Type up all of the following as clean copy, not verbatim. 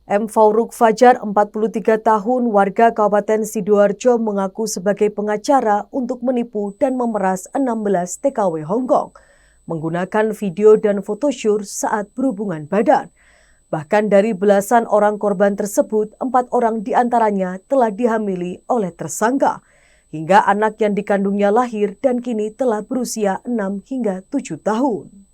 M. Fauruk Fajar, 43 tahun, warga Kabupaten Sidoarjo mengaku sebagai pengacara untuk menipu dan memeras 16 TKW Hongkong menggunakan video dan photoshoot saat berhubungan badan. Bahkan dari belasan orang korban tersebut, 4 orang diantaranya telah dihamili oleh tersangka, hingga anak yang dikandungnya lahir dan kini telah berusia 6 hingga 7 tahun.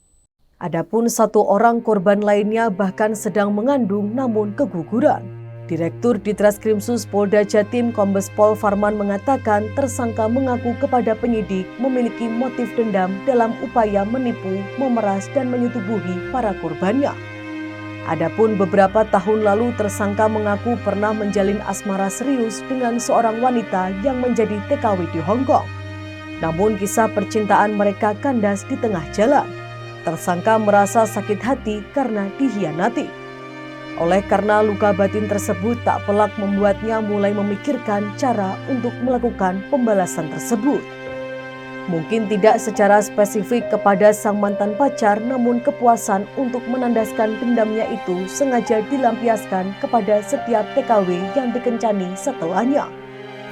Adapun 1 orang korban lainnya bahkan sedang mengandung namun keguguran. Direktur Ditreskrimsus Polda Jatim Kombes Pol Farman mengatakan tersangka mengaku kepada penyidik memiliki motif dendam dalam upaya menipu, memeras dan menyetubuhi para korbannya. Adapun beberapa tahun lalu tersangka mengaku pernah menjalin asmara serius dengan seorang wanita yang menjadi TKW di Hongkong. Namun kisah percintaan mereka kandas di tengah jalan. Tersangka merasa sakit hati karena dikhianati. Oleh karena luka batin tersebut tak pelak membuatnya mulai memikirkan cara untuk melakukan pembalasan tersebut. Mungkin tidak secara spesifik kepada sang mantan pacar, namun kepuasan untuk menandaskan dendamnya itu sengaja dilampiaskan kepada setiap TKW yang dikencani setelahnya.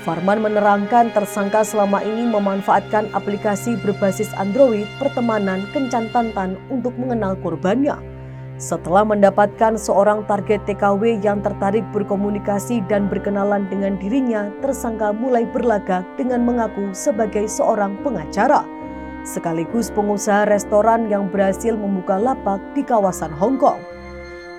Farman menerangkan tersangka selama ini memanfaatkan aplikasi berbasis Android pertemanan Kencan Tantan untuk mengenal korbannya. Setelah mendapatkan seorang target TKW yang tertarik berkomunikasi dan berkenalan dengan dirinya, tersangka mulai berlagak dengan mengaku sebagai seorang pengacara, sekaligus pengusaha restoran yang berhasil membuka lapak di kawasan Hongkong.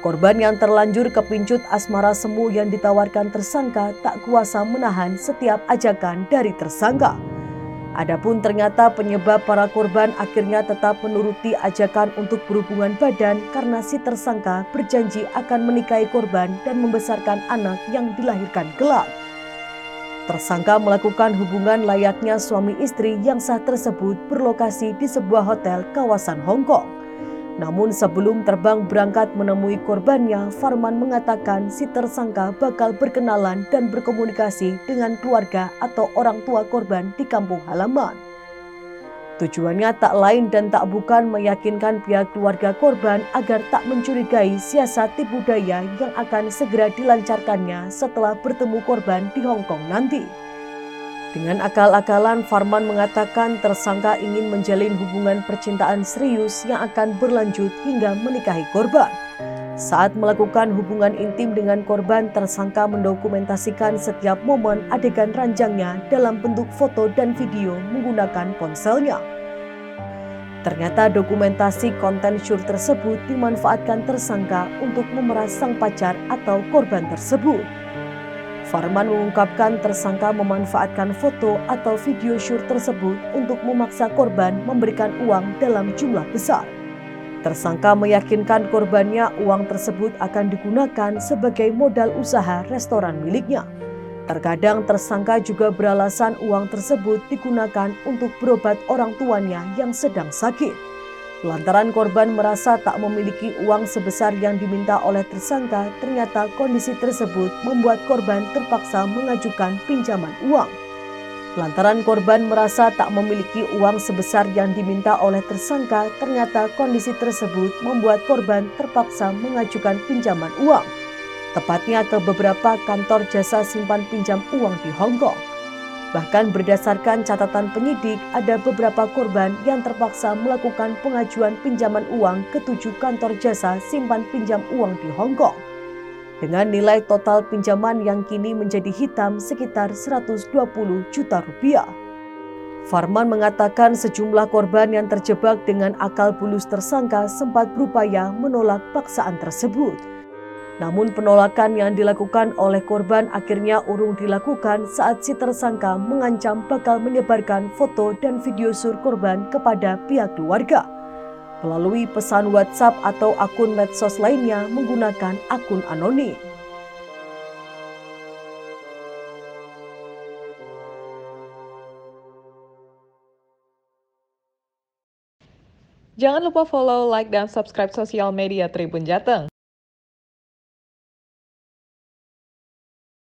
Korban yang terlanjur kepincut asmara semu yang ditawarkan tersangka tak kuasa menahan setiap ajakan dari tersangka. Adapun ternyata penyebab para korban akhirnya tetap menuruti ajakan untuk berhubungan badan karena si tersangka berjanji akan menikahi korban dan membesarkan anak yang dilahirkan kelak. Tersangka melakukan hubungan layaknya suami istri yang sah tersebut berlokasi di sebuah hotel kawasan Hongkong. Namun sebelum terbang berangkat menemui korbannya, Farman mengatakan si tersangka bakal berkenalan dan berkomunikasi dengan keluarga atau orang tua korban di kampung halaman. Tujuannya tak lain dan tak bukan meyakinkan pihak keluarga korban agar tak mencurigai siasat tipu daya yang akan segera dilancarkannya setelah bertemu korban di Hongkong nanti. Dengan akal-akalan, Farman mengatakan tersangka ingin menjalin hubungan percintaan serius yang akan berlanjut hingga menikahi korban. Saat melakukan hubungan intim dengan korban, tersangka mendokumentasikan setiap momen adegan ranjangnya dalam bentuk foto dan video menggunakan ponselnya. Ternyata dokumentasi konten shoot tersebut dimanfaatkan tersangka untuk memeras sang pacar atau korban tersebut. Farman mengungkapkan tersangka memanfaatkan foto atau video shoot tersebut untuk memaksa korban memberikan uang dalam jumlah besar. Tersangka meyakinkan korbannya uang tersebut akan digunakan sebagai modal usaha restoran miliknya. Terkadang tersangka juga beralasan uang tersebut digunakan untuk berobat orang tuanya yang sedang sakit. Lantaran korban merasa tak memiliki uang sebesar yang diminta oleh tersangka, ternyata kondisi tersebut membuat korban terpaksa mengajukan pinjaman uang. Lantaran korban merasa tak memiliki uang sebesar yang diminta oleh tersangka, ternyata kondisi tersebut membuat korban terpaksa mengajukan pinjaman uang, tepatnya ke beberapa kantor jasa simpan pinjam uang di Hongkong. Bahkan berdasarkan catatan penyidik, ada beberapa korban yang terpaksa melakukan pengajuan pinjaman uang ke 7 kantor jasa simpan pinjam uang di Hongkong. Dengan nilai total pinjaman yang kini menjadi hitam sekitar 120 juta rupiah. Farman mengatakan sejumlah korban yang terjebak dengan akal bulus tersangka sempat berupaya menolak paksaan tersebut. Namun penolakan yang dilakukan oleh korban akhirnya urung dilakukan saat si tersangka mengancam bakal menyebarkan foto dan video sur korban kepada pihak keluarga melalui pesan WhatsApp atau akun medsos lainnya menggunakan akun anonim. Jangan lupa follow, like, dan subscribe sosial media Tribun Jateng.